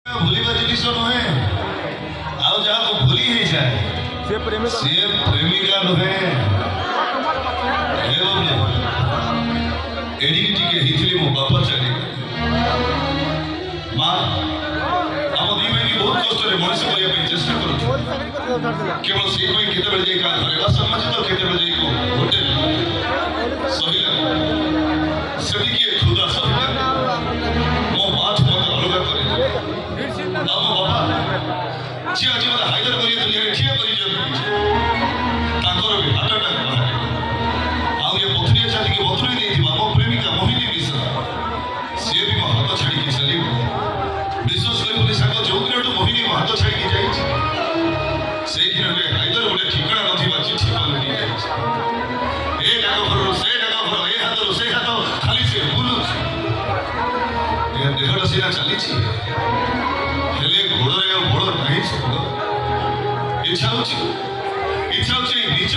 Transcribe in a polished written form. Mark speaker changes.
Speaker 1: भूलिबा जिनिस नुहे आउ जहाँ भूली ही जाए से प्रेमिका नुहे एडिकी टिके हिथली मो बापा चाकरी माँ आम दी भाई बहुत कष्ट मनीष करने चेष्टा कर केवल से केतबे जाई का घरे असम्मानित केतबे जाई को होटल सहिला सेदिके खुदा सहिला मो बात मत अलग करे आम बाबा जी आज मत हाइदर करिए दुनिया ठिया करि ताकर भी हार्ट अटैक बाहर आउ ये पथरिया छाती के बतुरे देथिबा मो प्रेमिका मोहिनी मिश्रा से भी मो हाथ छाड़ी के चली विश्वास करिबनि साको जोगिनटू मोहिनी मो हाथ छाड़ी के जाई से दिन रे हाइदर गोटे ठिकाना नथिबा चिट्ठी पलटी जाई ए डाको घर से डाको घर ए हाथ से हाथ खाली से बुलु ए देहटा सीना चली छी हेले घोड़रे बड़ नहीं सुंदर इच्छा होची निज